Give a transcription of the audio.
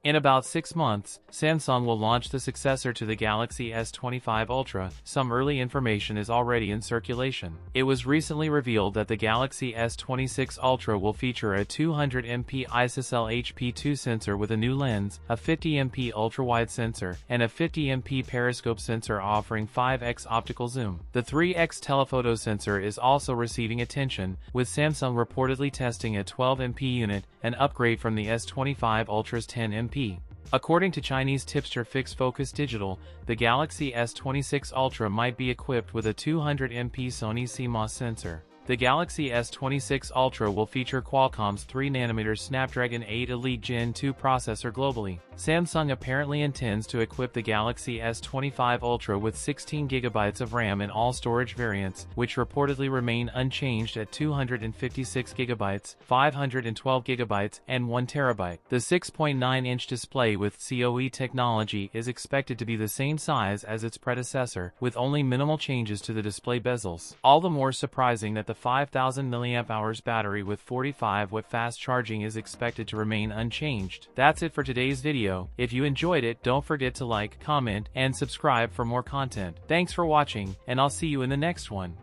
In about 6 months, Samsung will launch the successor to the Galaxy S25 Ultra. Some early information is already in circulation. It was recently revealed that the Galaxy S26 Ultra will feature a 200MP ISOCELL HP2 sensor with a new lens, a 50MP ultra-wide sensor, and a 50MP periscope sensor offering 5x optical zoom. The 3x telephoto sensor is also receiving attention, with Samsung reportedly testing a 12MP unit, an upgrade from the S25 Ultra's 10MP. According to Chinese tipster Fixed Focus Digital, the Galaxy S26 Ultra might be equipped with a 200MP Sony CMOS sensor. The Galaxy S26 Ultra will feature Qualcomm's 3nm Snapdragon 8 Elite Gen 2 processor globally. Samsung apparently intends to equip the Galaxy S25 Ultra with 16GB of RAM in all storage variants, which reportedly remain unchanged at 256GB, 512GB, and 1TB. The 6.9-inch display with COE technology is expected to be the same size as its predecessor, with only minimal changes to the display bezels. All the more surprising that the 5000 mAh battery with 45W fast charging is expected to remain unchanged. That's it for today's video. If you enjoyed it, don't forget to like, comment, and subscribe for more content. Thanks for watching, and I'll see you in the next one.